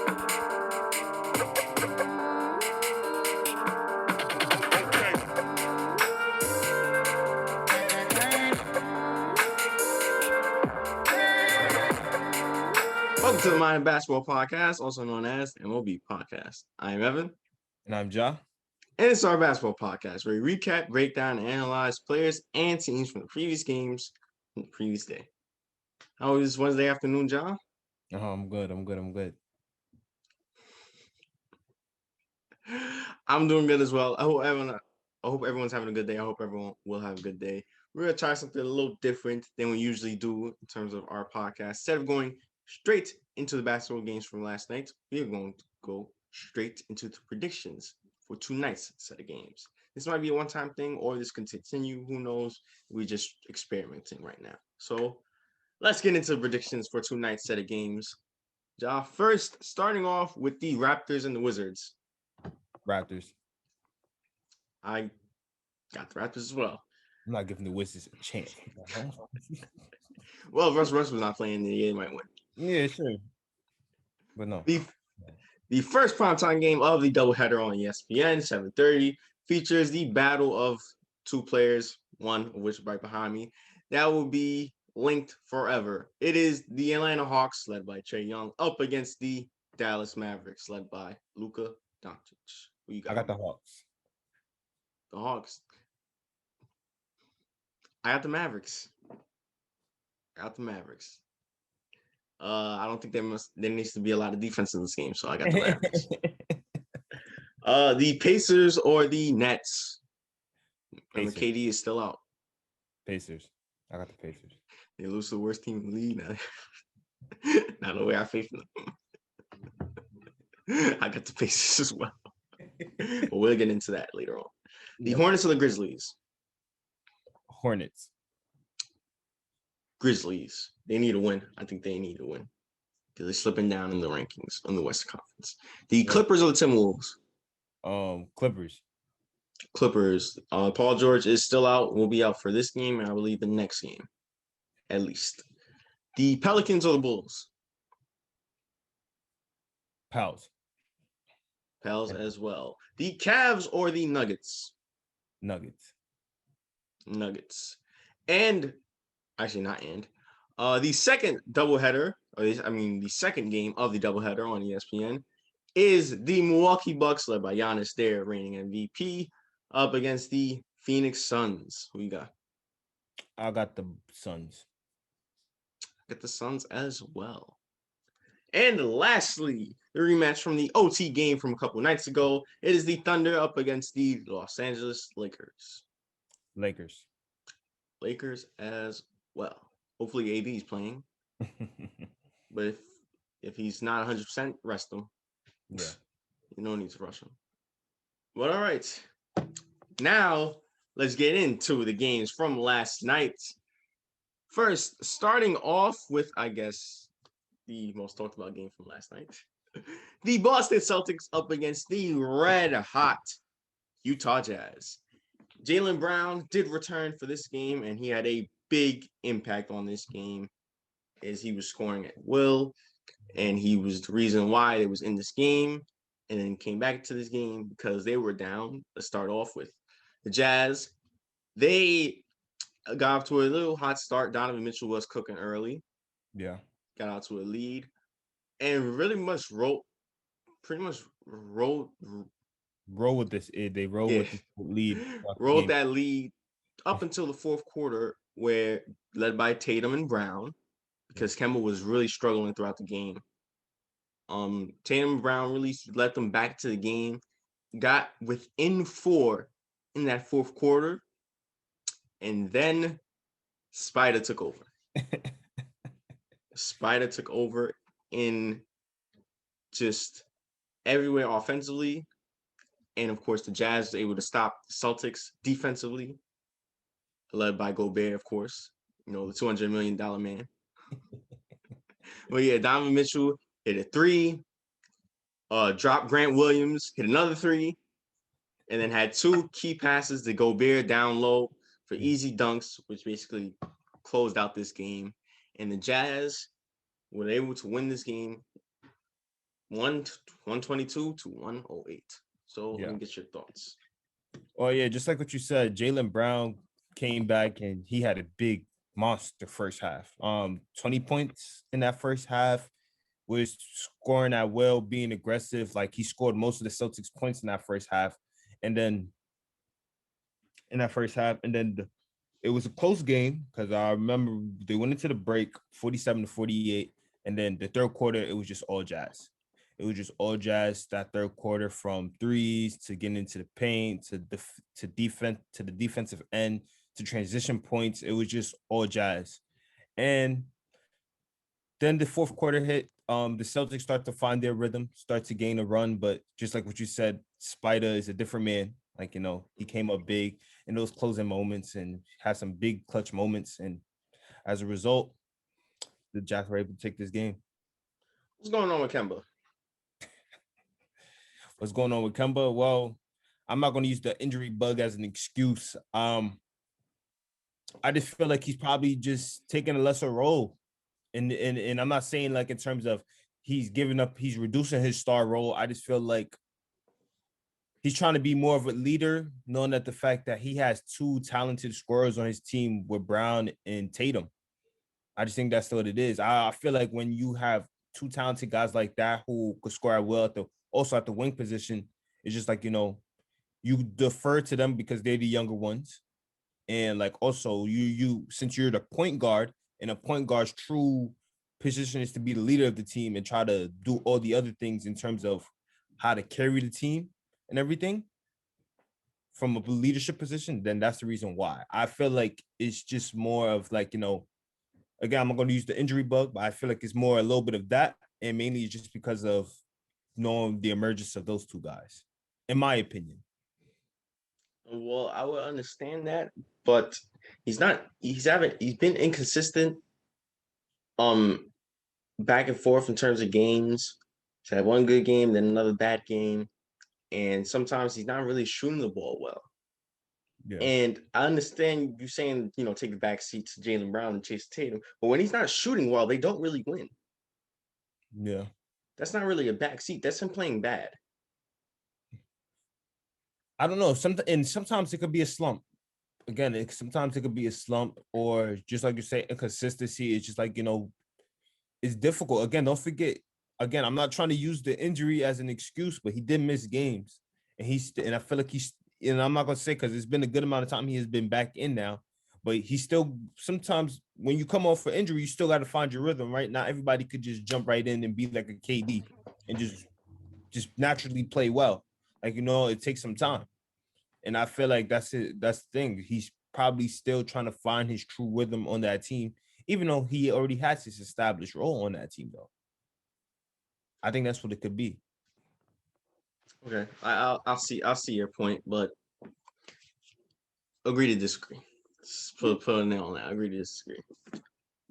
Welcome to the Mind Basketball Podcast, also known as M.O.B Podcast. I am Evan. And I'm Ja. And it's our basketball podcast where we recap, break down, and analyze players and teams from the previous games from the previous day. How was Wednesday afternoon, John? I'm good. I'm doing good as well. I hope everyone's having a good day. I hope everyone will have a good day. We're gonna try something a little different than we usually do in terms of our podcast. Instead of going straight into the basketball games from last night, we're going to go straight into the predictions for tonight's set of games. This might be a one-time thing, or this can continue. Who knows? We're just experimenting right now. So let's get into the predictions for tonight's set of games. Ja, first, starting off with the Raptors and the Wizards. Raptors. I got the Raptors as well. I'm not giving the Wizards a chance. Well, Russ was not playing, they might win. Yeah, sure. But no. The first primetime game of the doubleheader on ESPN, 7:30, features the battle of two players, one of which is right behind me. That will be linked forever. It is the Atlanta Hawks, led by Trae Young, up against the Dallas Mavericks, led by Luka Doncic. Who you got? I got the Hawks. The Hawks. I got the Mavericks. I don't think there needs to be a lot of defense in this game, so I got the Mavericks. The Pacers or the Nets. Remember, KD is still out. Pacers. I got the Pacers. They lose to the worst team in the league now. Not the way I faith in them. I got the Pacers as well. But we'll get into that later on. The Hornets or the Grizzlies? Hornets. Grizzlies. They need a win. I think they need a win because they're slipping down in the rankings on the Western Conference. The Clippers or the Timberwolves? Clippers. Paul George is still out. Will be out for this game and I believe the next game, at least. The Pelicans or the Bulls? Pels as well. The Cavs or the Nuggets? Nuggets. And actually not and. The second doubleheader, the second game of the doubleheader on ESPN is the Milwaukee Bucks, led by Giannis, their reigning MVP, up against the Phoenix Suns. Who you got? I got the Suns. Get the Suns as well. And lastly, the rematch from the OT game from a couple nights ago. It is the Thunder up against the Los Angeles Lakers. Lakers as well. Hopefully AD is playing. But if he's not 100%, rest him. Yeah. You don't need to rush him. But all right. Now, let's get into the games from last night. First, starting off with, I guess, the most talked about game from last night. The Boston Celtics up against the red-hot Utah Jazz. Jaylen Brown did return for this game, and he had a big impact on this game as he was scoring at will, and he was the reason why they was in this game, and then came back to this game because they were down. Let's start off with the Jazz. They got off to a little hot start. Donovan Mitchell was cooking early. Yeah. Got out to a lead, and really much rolled with this. They roll with the lead. Rolled that lead up until the fourth quarter, where led by Tatum and Brown, because Kemba was really struggling throughout the game. Tatum and Brown really let them back to the game, got within 4 in that fourth quarter, and then Spider took over. Spider took over in just everywhere offensively. And, of course, the Jazz were able to stop the Celtics defensively, led by Gobert, of course, the $200 million man. But, yeah, Donovan Mitchell hit a 3, dropped Grant Williams, hit another 3, and then had 2 key passes to Gobert down low for easy dunks, which basically closed out this game. And the Jazz were able to win this game One 122 to 108. So let Yeah. me get your thoughts. Oh yeah, just like what you said, Jaylen Brown came back and he had a big monster first half. 20 points in that first half, was scoring at will, being aggressive. Like he scored most of the Celtics points in that first half. And then it was a close game because I remember they went into the break 47-48. And then the third quarter, it was just all Jazz. It was just all Jazz that third quarter, from threes to getting into the paint to the defensive end to transition points. It was just all Jazz. And then the fourth quarter hit. The Celtics start to find their rhythm, start to gain a run, but just like what you said, Spider is a different man. Like, he came up big in those closing moments and had some big clutch moments. And as a result, the Jazz were able to take this game. What's going on with Kemba? What's going on with Kemba? Well, I'm not going to use the injury bug as an excuse. I just feel like he's probably just taking a lesser role. And I'm not saying like in terms of he's reducing his star role. I just feel like he's trying to be more of a leader, knowing that the fact that he has two talented scorers on his team with Brown and Tatum. I just think that's what it is. I feel like when you have two talented guys like that who could score at will also at the wing position, it's just like, you defer to them because they're the younger ones. And like also you since you're the point guard, and a point guard's true position is to be the leader of the team and try to do all the other things in terms of how to carry the team and everything from a leadership position, then that's the reason why. I feel like it's just more of like, again, I'm not going to use the injury bug, but I feel like it's more a little bit of that, and mainly just because of knowing the emergence of those two guys, in my opinion. Well, I would understand that, but he's been inconsistent um back and forth in terms of games. He's had one good game, then another bad game, and sometimes he's not really shooting the ball well. Yeah. And I understand you saying, take the back seat to Jaylen Brown and Chase Tatum, but when he's not shooting well, they don't really win. Yeah. That's not really a back seat. That's him playing bad. I don't know. Sometimes it could be a slump. Again, sometimes it could be a slump, or just like you say, inconsistency. It's just like, it's difficult. Again, don't forget. Again, I'm not trying to use the injury as an excuse, but he did miss games, and I feel like I'm not gonna say because it's been a good amount of time he has been back in now, but he's still sometimes when you come off for injury, you still got to find your rhythm, right? Not everybody could just jump right in and be like a KD and just naturally play well. Like, it takes some time. And I feel like that's it. That's the thing. He's probably still trying to find his true rhythm on that team, even though he already has his established role on that team, though. I think that's what it could be. Okay, I'll see your point, but agree to disagree. Put a nail on that. Agree to disagree.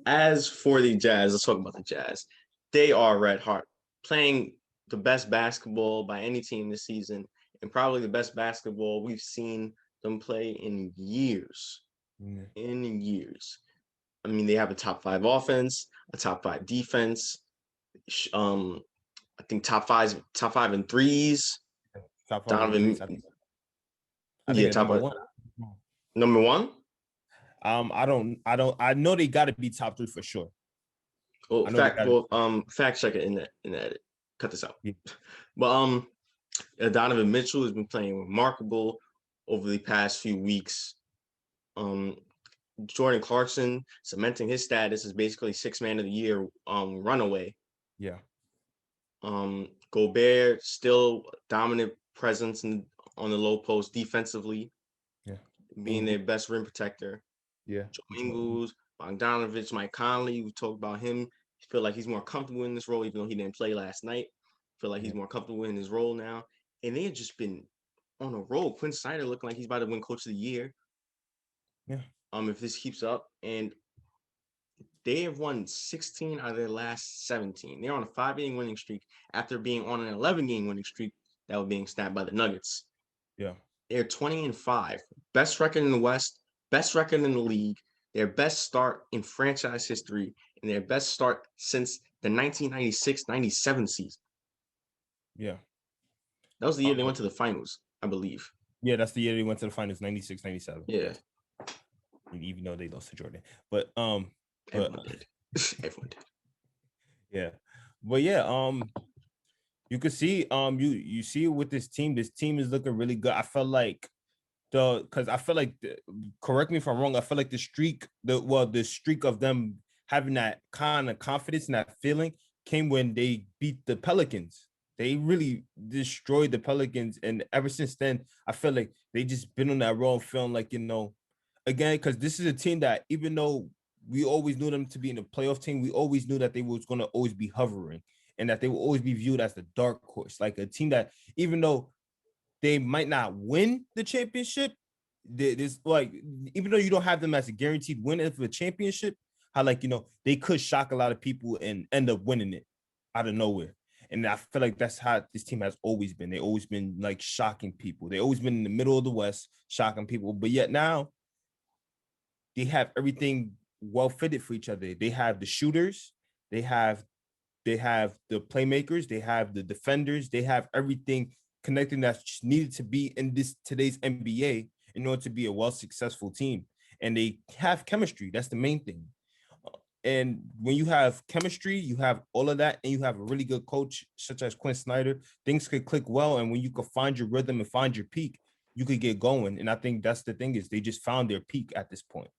As for the Jazz, let's talk about the Jazz. They are red hot, playing the best basketball by any team this season, and probably the best basketball we've seen them play in years. Yeah. In years. I mean, they have a top five offense, a top five defense. I think top five in threes. Top five in Donovan, threes. I think yeah, they're top number five. one. Number one. I know they got to be top three for sure. Well, I know they got to. fact check it in the edit. Cut this out. Yeah. But Donovan Mitchell has been playing remarkable over the past few weeks. Jordan Clarkson cementing his status as basically six man of the year runaway. Yeah. Gobert still dominant presence on the low post defensively, Yeah. being their best rim protector. Yeah. Joe Ingles, Bogdanovich, Mike Conley, we talked about him. I feel like he's more comfortable in this role, even though he didn't play last night. I feel like he's more comfortable in his role now. And they have just been on a roll. Quinn Snyder looking like he's about to win Coach of the Year. Yeah. If this keeps up. And they have won 16 out of their last 17. They're on a 5-game winning streak after being on an 11-game winning streak that was being snapped by the Nuggets. Yeah. They're 20-5. Best record in the West, best record in the league, their best start in franchise history, and their best start since the 1996-97 season. Yeah. That was the year they went to the finals, I believe. Yeah, that's the year they went to the finals, 96, 97. Yeah. Even though they lost to Jordan. But Everyone did. Everyone did. yeah. But yeah, you could see you see with this team is looking really good. I felt like correct me if I'm wrong, I feel like the streak of them having that kind of confidence and that feeling came when they beat the Pelicans. They really destroyed the Pelicans, and ever since then I feel like they just been on that road feeling like, again, because this is a team that, even though we always knew them to be in a playoff team, we always knew that they was going to always be hovering, and that they will always be viewed as the dark horse, like a team that, even though they might not win the championship, this, like, even though you don't have them as a guaranteed win of a championship, how, like, they could shock a lot of people and end up winning it out of nowhere. And I feel like that's how this team has always been. They always been like shocking people. They always been in the middle of the West, shocking people. But yet now they have everything well fitted for each other. They have the shooters, they have the playmakers, they have the defenders, they have everything connecting that's needed to be in this today's NBA in order to be a well successful team. And they have chemistry. That's the main thing. And when you have chemistry, you have all of that, and you have a really good coach such as Quinn Snyder, things could click well. And when you could find your rhythm and find your peak, you could get going. And I think that's the thing, is they just found their peak at this point.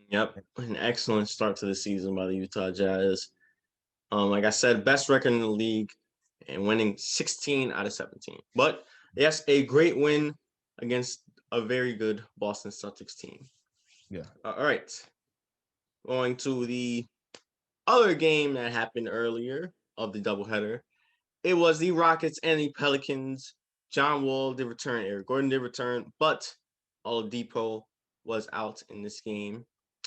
Yep. An excellent start to the season by the Utah Jazz. Like I said, best record in the league and winning 16 out of 17. But yes, a great win against a very good Boston Celtics team. Yeah. All right. Going to the other game that happened earlier of the doubleheader. It was the Rockets and the Pelicans. John Wall did return, Eric Gordon did return, but Oladipo was out in this game.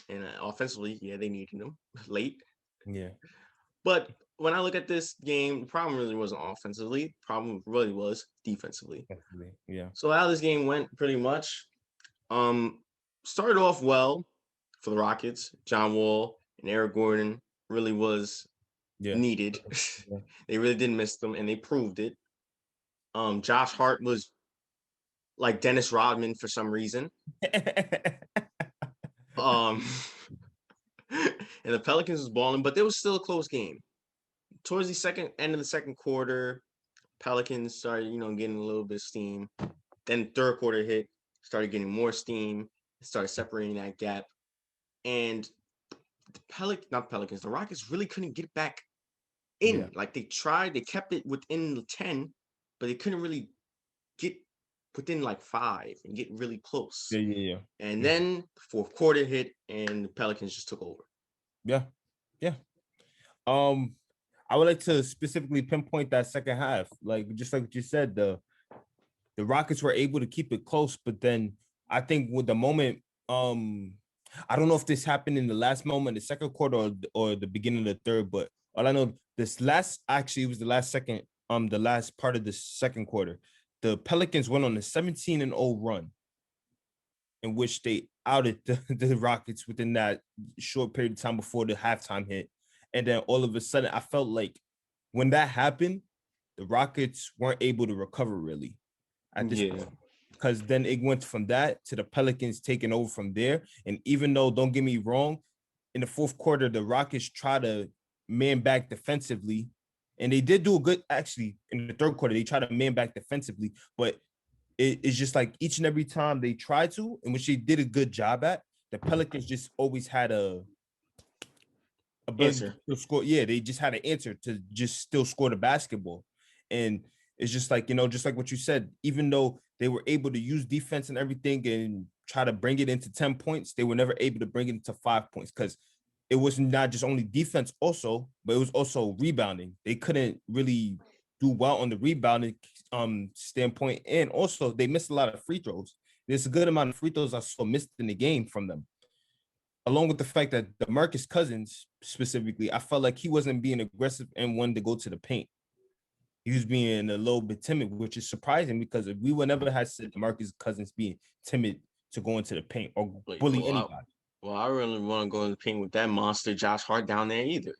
And offensively, yeah, they needed him late. Yeah. But when I look at this game, the problem really wasn't offensively. The problem really was defensively. Definitely. Yeah. So how this game went, pretty much, started off well for the Rockets. John Wall and Eric Gordon really was Yeah. needed. Yeah. They really didn't miss them, and they proved it. Josh Hart was like Dennis Rodman for some reason. Um, and the Pelicans was balling, but it was still a close game. Towards the end of the second quarter, Pelicans started, getting a little bit of steam. Then third quarter hit, started getting more steam, started separating that gap. And the Rockets really couldn't get back in. Yeah. Like they tried, they kept it within the 10, but they couldn't really get within like 5 and get really close. Yeah. Yeah. And then the fourth quarter hit and the Pelicans just took over. Yeah. Yeah. I would like to specifically pinpoint that second half. Like, just like what you said, the Rockets were able to keep it close, but then I think with the moment, I don't know if this happened in the last moment, the second quarter, or the beginning of the third, but all I know, it was the last second, the last part of the second quarter. The Pelicans went on a 17-0 run, in which they outed the Rockets within that short period of time before the halftime hit. And then all of a sudden, I felt like when that happened, the Rockets weren't able to recover really at this point. Because then it went from that to the Pelicans taking over from there. And even though, don't get me wrong, in the fourth quarter, the Rockets try to man back defensively. And they did do a good, actually, in the third quarter, they tried to man back defensively. But it's just like each and every time they tried to, and which they did a good job at, the Pelicans just always had a Answer. to score. Yeah, they just had an answer to just still score the basketball. And it's just like, just like what you said, even though they were able to use defense and everything and try to bring it into 10 points, they were never able to bring it into 5 points, because it was not just only defense also, but it was also rebounding. They couldn't really do well on the rebounding standpoint. And also they missed a lot of free throws. There's a good amount of free throws I saw missed in the game from them. Along with the fact that DeMarcus Cousins specifically, I felt like he wasn't being aggressive and wanted to go to the paint. He was being a little bit timid, which is surprising, because if we would never have said DeMarcus Cousins being timid to go into the paint or bully anybody. Well, I really want to go in the paint with that monster Josh Hart down there either.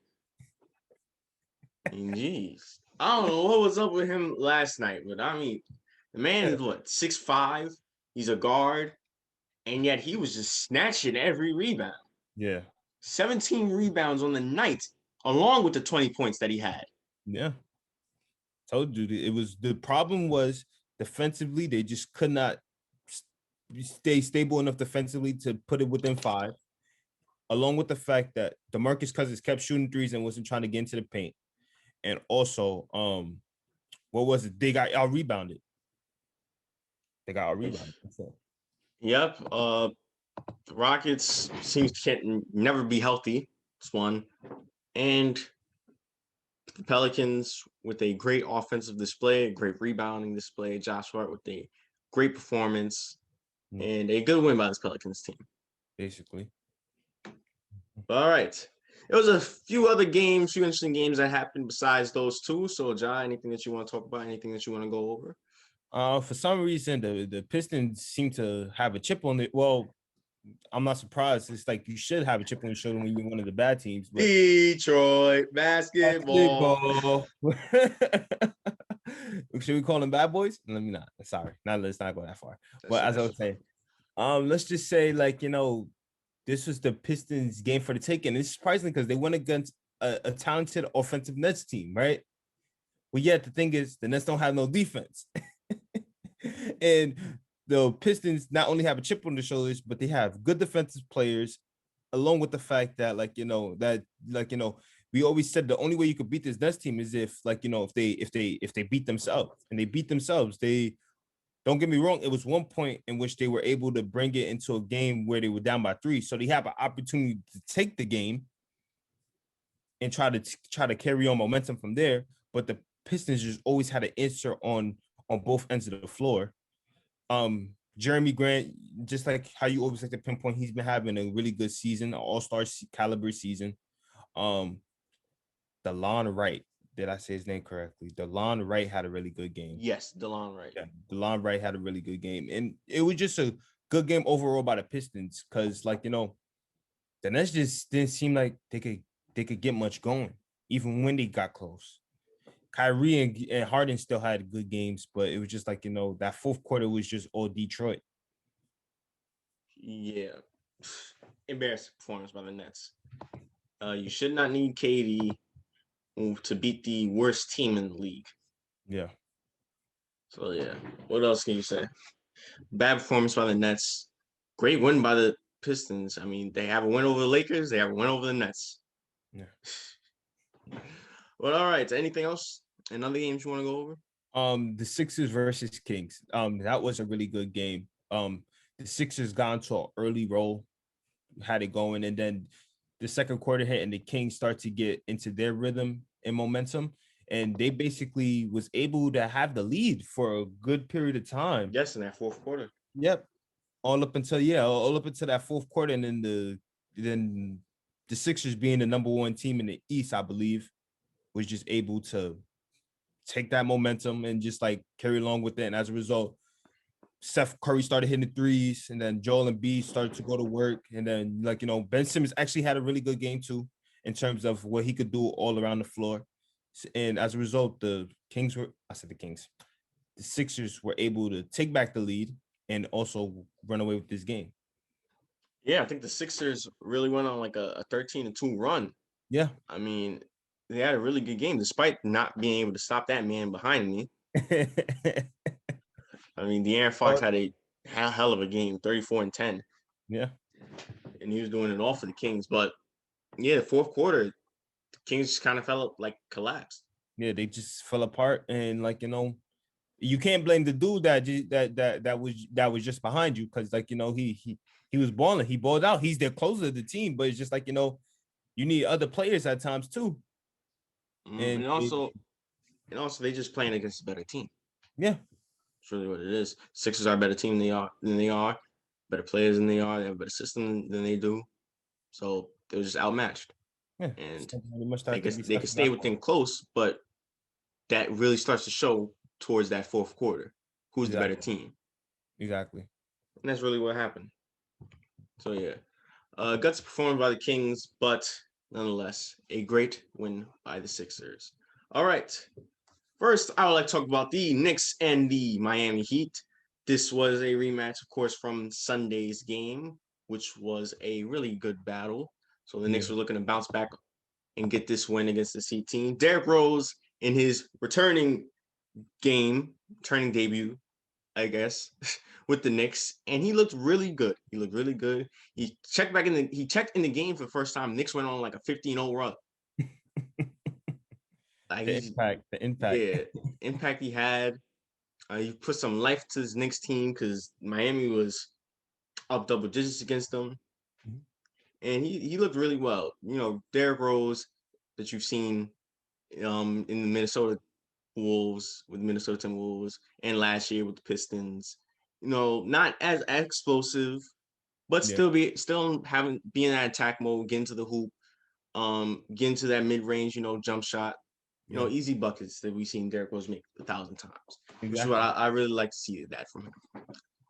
Jeez. I don't know what was up with him last night, but I mean, the man Yeah. is what, 6'5"? He's a guard, and yet he was just snatching every rebound. Yeah. 17 rebounds on the night, along with the 20 points that he had. Yeah. Told you it was the problem was defensively, they just could not stay stable enough defensively to put it within 5, along with the fact that DeMarcus Cousins kept shooting threes and wasn't trying to get into the paint. And also, what was it? They got out rebounded. They got out rebounded. So, Yep. The Rockets seems to can never be healthy. It's one. And the Pelicans with a great offensive display, a great rebounding display. Josh Hart with a great performance and a good win by this Pelicans team. basically. All right. There was a few other games, few interesting games that happened besides those two. So, Jai, anything that you want to talk about? Anything that you want to go over? For some reason, the Pistons seem to have a chip on it. Well, I'm not surprised. It's like you should have a chip on your shoulder when you're one of the bad teams. But Detroit basketball. basketball. Should we call them bad boys? Let me not. Sorry, let's not go that far. But as I was saying, let's just say this was the Pistons game for the taking. It's surprising because they went against a talented offensive Nets team, right? Well, yet the thing is, the Nets don't have no defense. And the Pistons not only have a chip on their shoulders, but they have good defensive players, along with the fact that, we always said the only way you could beat this Nets team is if they beat themselves. And they beat themselves. They don't get me wrong, it was one point in which they were able to bring it into a game where they were down by 3. So they have an opportunity to take the game and try to carry on momentum from there. But the Pistons just always had an answer on both ends of the floor. Jeremy Grant, just like how you always like to pinpoint, he's been having a really good season, an all-star caliber season. DeLon Wright, did I say his name correctly? DeLon Wright had a really good game. Yes, DeLon Wright. Yeah, DeLon Wright had a really good game. And it was just a good game overall by the Pistons because, the Nets just didn't seem like they could get much going, even when they got close. Kyrie and Harden still had good games, but it was just that fourth quarter was just all Detroit. Yeah. Embarrassing performance by the Nets. You should not need KD to beat the worst team in the league. Yeah. So, yeah. What else can you say? Bad performance by the Nets. Great win by the Pistons. I mean, they have a win over the Lakers. They have a win over the Nets. Yeah. Well, all right. Anything else? Another games you want to go over? The Sixers versus Kings. That was a really good game. The Sixers got into an early roll, had it going, and then the second quarter hit, and the Kings start to get into their rhythm and momentum, and they basically was able to have the lead for a good period of time. Yes, in that fourth quarter. Yep, all up until that fourth quarter, and then the Sixers being the number one team in the East, I believe, was just able to take that momentum and just carry along with it. And as a result, Steph Curry started hitting the threes, and then Joel Embiid started to go to work. And then, Ben Simmons actually had a really good game too, in terms of what he could do all around the floor. And as a result, the Sixers were able to take back the lead and also run away with this game. Yeah, I think the Sixers really went on a 13-2 run. Yeah. I mean, they had a really good game despite not being able to stop that man behind me. I mean, De'Aaron Fox had a hell of a game, 34-10. Yeah. And he was doing it all for the Kings. But, yeah, the fourth quarter, the Kings kind of collapsed. Yeah, they just fell apart. And, you can't blame the dude that was just behind you because, he was balling. He balled out. He's the closer of the team. But it's just you need other players at times too. And also they just playing against a better team. Yeah. That's really what it is. Sixers are a better team than they are. Better players than they are. They have a better system than they do. So they were just outmatched. Yeah. And they could stay within close, but that really starts to show towards that fourth quarter. Who's the better team? Exactly. And that's really what happened. So, yeah. Guts performed by the Kings, but nonetheless, a great win by the Sixers. All right. First, I would like to talk about the Knicks and the Miami Heat. This was a rematch, of course, from Sunday's game, which was a really good battle. So the Yeah. Knicks were looking to bounce back and get this win against the Heat team. D.Rose in his returning debut, I guess, with the Knicks, and he looked really good. He looked really good. He checked in the game for the first time. Knicks went on like a 15-0 run. Like The impact. yeah, impact he had. He put some life to his Knicks team because Miami was up double digits against them, and he looked really well. You know, Derrick Rose that you've seen in the Minnesota Wolves with Minnesota Timberwolves and last year with the Pistons. You know, not as explosive, but Yeah. still having being in that attack mode, getting to the hoop, getting to that mid range, jump shot, Yeah. easy buckets that we've seen Derrick Rose make 1,000 times, which is what Exactly. I really like to see that from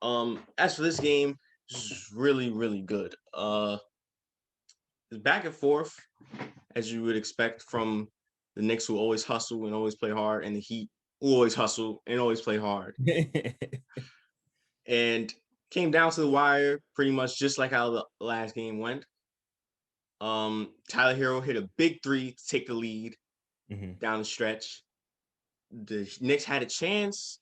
him. As for this game, this is really, really good. It's back and forth, as you would expect from the Knicks who always hustle and always play hard, and the Heat who always hustle and always play hard. And came down to the wire pretty much just like how the last game went. Tyler Hero hit a big three to take the lead down the stretch. The Knicks had a chance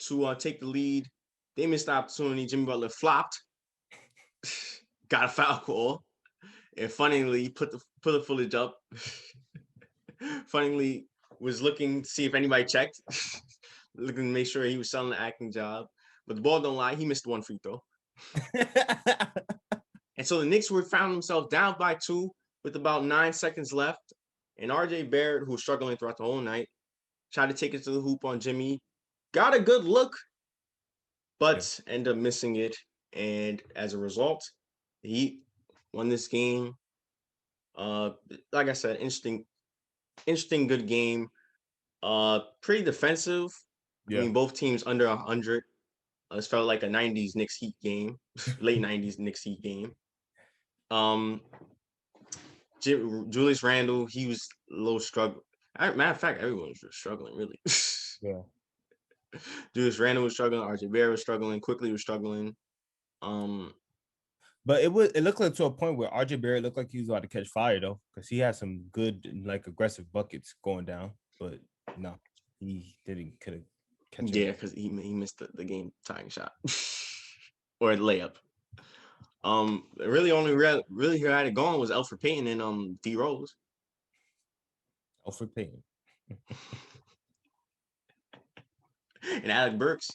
to take the lead. They missed the opportunity. Jimmy Butler flopped, got a foul call, and funnily put the footage up. Funnily was looking to see if anybody checked, looking to make sure he was selling the acting job. But the ball don't lie. He missed one free throw. And so the Knicks found themselves down by 2 with about 9 seconds left. And RJ Barrett, who was struggling throughout the whole night, tried to take it to the hoop on Jimmy. Got a good look, but ended up missing it. And as a result, the Heat won this game. Like I said, interesting, good game. Pretty defensive. I Yeah. mean, both teams under 100. It felt like a '90s Knicks Heat game, late '90s Knicks Heat game. Um, Julius Randle, he was a little struggle. Matter of fact, everyone was struggling really. Yeah. Julius Randle was struggling. RJ Barrett was struggling. Quickly was struggling. Um, But it looked like to a point where RJ Barrett looked like he was about to catch fire though, because he had some good like aggressive buckets going down. But no, he couldn't catch it. yeah, because he missed the game tying shot or the layup. Really only really who had it going was Elfrid Payton and D.Rose. Elfrid Payton. And Alec Burks.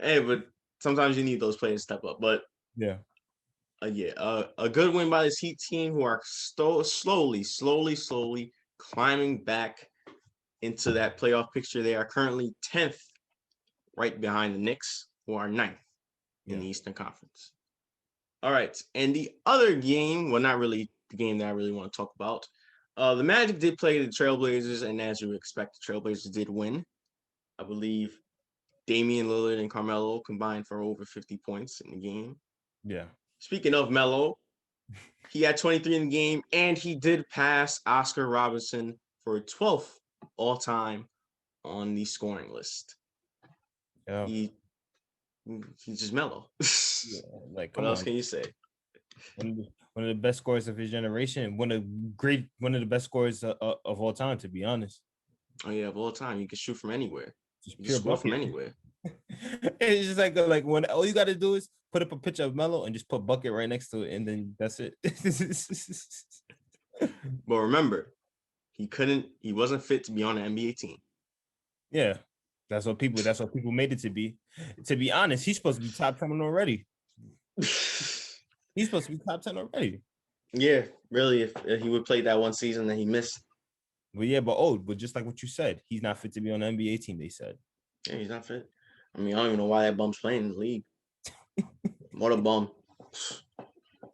Hey, but sometimes you need those players to step up. But Yeah. a good win by this Heat team who are slowly climbing back into that playoff picture. They are currently 10th, right behind the Knicks, who are 9th in the Eastern Conference. All right, and the other game, well, not really the game that I really want to talk about. The Magic did play the Trailblazers, and as you would expect, the Trailblazers did win. I believe Damian Lillard and Carmelo combined for over 50 points in the game. Yeah. Speaking of Melo, he had 23 in the game, and he did pass Oscar Robertson for 12th all-time on the scoring list. Yeah. He's just Melo. Yeah. Like, What come else on. can you say? One of the best scorers of his generation. One of the best scorers of all time, to be honest. Oh yeah, of all time, you can shoot from anywhere. Just You can pure score from bucket. anywhere. It's just like when all you got to do is put up a picture of Melo and just put bucket right next to it, and then that's it. But remember, he wasn't fit to be on the NBA team. Yeah, that's what people made it to be. To be honest, he's supposed to be top 10 already. He's supposed to be top 10 already. Yeah, really, if he would play that one season that he missed. But just like what you said, he's not fit to be on the NBA team, they said. Yeah, he's not fit. I mean, I don't even know why that bum's playing in the league. What a bum.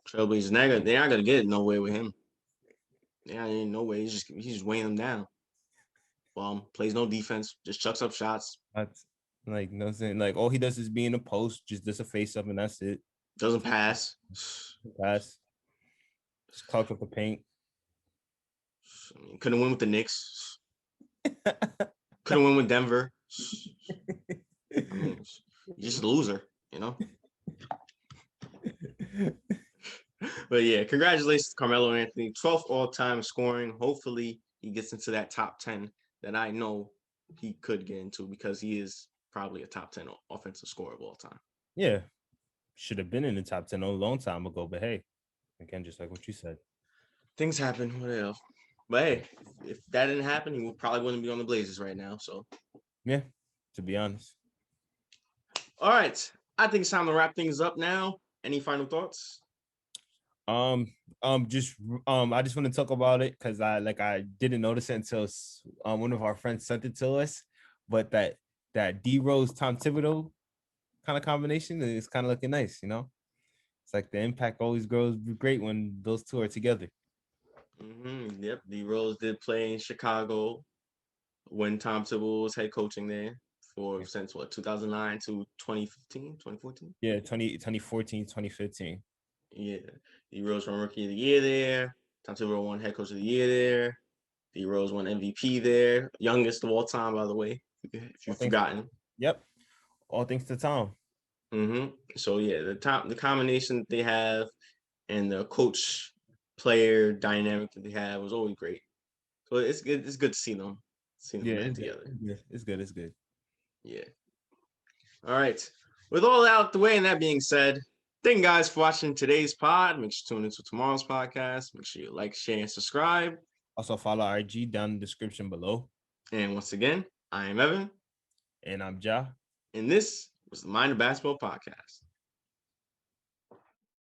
Trailblazers, they're not gonna get it nowhere with him. Yeah, ain't no way. He's just weighing them down. Plays no defense, just chucks up shots. That's like nothing. Like all he does is be in a post, just does a face up, and that's it. Doesn't pass. Pass. Just clock up the paint. I mean, couldn't win with the Knicks. Couldn't win with Denver. I mean, you're just a loser, you know? But yeah, congratulations to Carmelo Anthony, 12th all-time scoring. Hopefully he gets into that top 10 that I know he could get into because he is probably a top 10 offensive scorer of all time. Yeah, should have been in the top 10 a long time ago, but hey, again, just like what you said. Things happen, what else? But hey, if that didn't happen, he probably wouldn't be on the Blazers right now. So Yeah, to be honest. all right. I think it's time to wrap things up now. Any final thoughts? Just I just want to talk about it because I didn't notice it until one of our friends sent it to us, but that D.Rose Tom Thibodeau kind of combination is kind of looking nice, you know. It's like the impact always grows great when those two are together. Yep, D.Rose did play in Chicago when Tom Thibodeau was head coaching there for since what 2009 to 2015, 2014? Yeah, 2014, 2015. Yeah, D-Rose won Rookie of the Year there. Tom Thibodeau won Head Coach of the Year there. D-Rose won MVP there. Youngest of all time, by the way, if you've forgotten. Yep. All thanks to Tom. So yeah, the combination that they have and the coach player dynamic that they have was always great. So it's good. It's good to see them back together. It's good. It's good. Yeah. All right. With all out the way, and that being said, thank you guys for watching today's pod. Make sure you tune into tomorrow's podcast. Make sure you like, share, and subscribe. Also follow our IG down in the description below. And once again, I am Evan. And I'm Ja. And this was the Mind of Basketball Podcast.